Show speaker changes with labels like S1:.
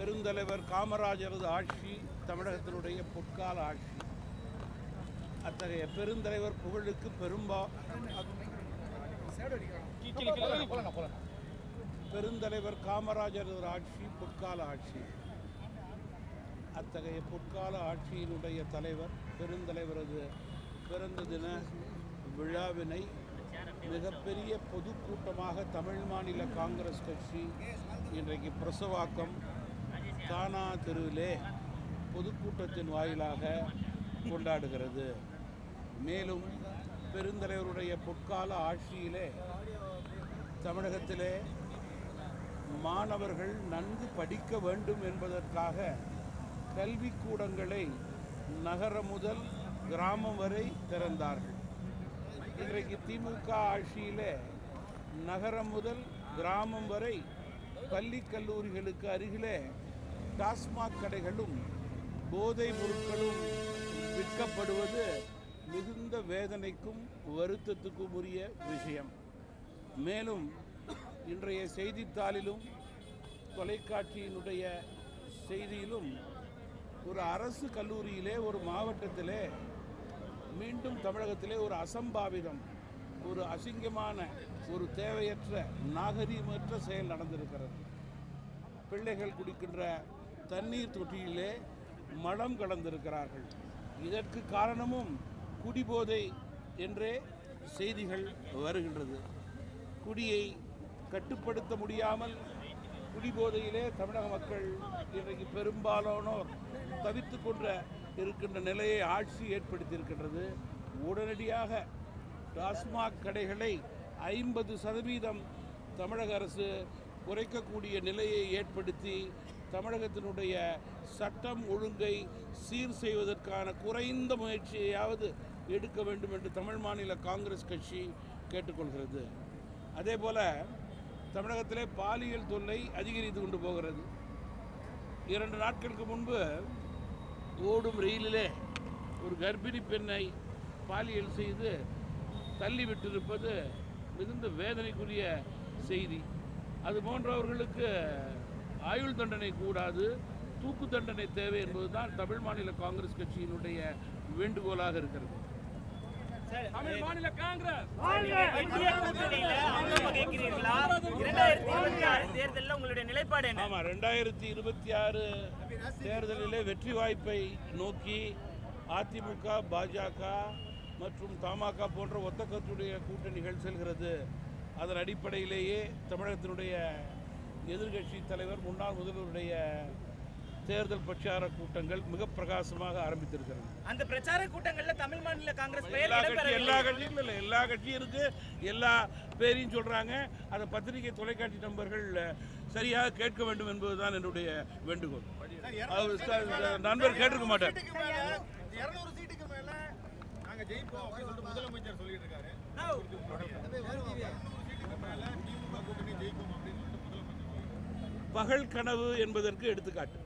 S1: பெருந்தலைவர் காமராஜரது ஆட்சி தமிழகத்தினுடைய பொற்கால ஆட்சி. அத்தகைய பெருந்தலைவர் புகழுக்கு பெருந்தலைவர் காமராஜரது ஆட்சி பொற்கால ஆட்சி. அத்தகைய பொற்கால ஆட்சியினுடைய தலைவர் பெருந்தலைவரது பிறந்த தின விழாவினை மிகப்பெரிய பொதுக்கூட்டமாக தமிழ் மாநில காங்கிரஸ் கட்சி இன்றைக்கு பிரசவாக்கம் தானா தெருவிலே பொதுக்கூட்டத்தின் வாயிலாக கொண்டாடுகிறது. மேலும் பெருந்தலைவருடைய பொற்கால ஆட்சியிலே தமிழகத்திலே மாணவர்கள் நன்கு படிக்க வேண்டும் என்பதற்காக கல்விக்கூடங்களை நகரம் முதல் கிராமம் வரை திறந்தார்கள். இன்றைக்கு திமுக ஆட்சியிலே நகரம் முதல் கிராமம் வரை பள்ளி கல்லூரிகளுக்கு அருகிலே டாஸ்மாக் கடைகளும் போதைப் பொருட்களும் விற்கப்படுவது மிகுந்த வேதனைக்கும் வருத்தத்துக்கும் உரிய விஷயம். மேலும் இன்றைய செய்தித்தாளிலும் தொலைக்காட்சியினுடைய செய்தியிலும் ஒரு அரசு கல்லூரியிலே ஒரு மாவட்டத்திலே மீண்டும் தமிழகத்திலே ஒரு அசம்பாவிதம், ஒரு அசிங்கமான, ஒரு தேவையற்ற, நாகரீகமற்ற செயல் நடந்திருக்கிறது. பிள்ளைகள் குடிக்கின்ற தண்ணீர் தொட்டியிலே மலம் கலந்திருக்கிறார்கள். இதற்கு காரணமும் குடிபோதை என்றே செய்திகள் வருகின்றது. குடியை கட்டுப்படுத்த முடியாமல் குடிபோதையிலே தமிழக மக்கள் இன்றைக்கு பெரும்பாலானோர் தவித்து கொண்ட இருக்கின்ற நிலையை ஆட்சி ஏற்படுத்தியிருக்கின்றது. உடனடியாக டாஸ்மாக் கடைகளை 50% தமிழக அரசு குறைக்கக்கூடிய நிலையை ஏற்படுத்தி தமிழகத்தினுடைய சட்டம் ஒழுங்கை சீர் செய்வதற்கான குறைந்த முயற்சியையாவது எடுக்க வேண்டும் என்று தமிழ் மாநில காங்கிரஸ் கட்சி கேட்டுக்கொள்கிறது. அதே போல் தமிழகத்திலே பாலியல் தொல்லை அதிகரித்து கொண்டு போகிறது. 2 நாட்களுக்கு முன்பு ஓடும் ரயிலிலே ஒரு கர்ப்பிணி பெண்ணை பாலியல் செய்து தள்ளிவிட்டிருப்பது மிகுந்த வேதனைக்குரிய செய்தி. அது போன்றவர்களுக்கு ஆயுள் தண்டனை கூடாது, தூக்கு தண்டனை தேவை என்பதுதான் தமிழ் மாநில காங்கிரஸ் கட்சியினுடைய வேண்டுகோளாக இருக்கிறது.
S2: தமிழ் மாநில காங்கிரஸ் உங்களுடைய நிலைப்பாடு என்ன? ஆமா, 2026 தேர்தலிலே வெற்றி வாய்ப்பை நோக்கி அதிமுக, பாஜக மற்றும் தமாக போன்ற ஒத்த கட்சியுடைய கூட்டணிகள் செல்கிறது. அதன் அடிப்படையிலேயே தமிழகத்தினுடைய எதிர்கட்சி தலைவர் முன்னாள் முதல்வருடைய தேர்தல் பிரச்சார கூட்டங்கள் மிக பிரகாசமாக ஆரம்பித்திருக்கிறது. அந்த பிரச்சார கூட்டங்கள்ல தமிழ் மாநில காங்கிரஸ் எல்லா கட்சியும் இருக்கு, எல்லா பேரையும் சொல்றாங்க. அந்த பத்திரிகை தொலைக்காட்சி நண்பர்கள் சரியாக கேட்க வேண்டும் என்பதுதான் என்னுடைய வேண்டுகோள். நண்பர் கேட்டிருக்க மாட்டார்.
S3: 200 சீட்டுக்கு மேல நாங்க ஜெயிப்போம் அப்படின்னு சொல்லிட்டு முதலமைச்சர் சொல்லிட்டு இருக்காரு. 200 சீட்டுக்கு மேல திமுக கூட்டணி ஜெயிப்போம் அப்படின்னு சொல்லிட்டு முதலமைச்சர்
S1: பகல் கனவு என்பதற்கு எடுத்துக்காட்டு.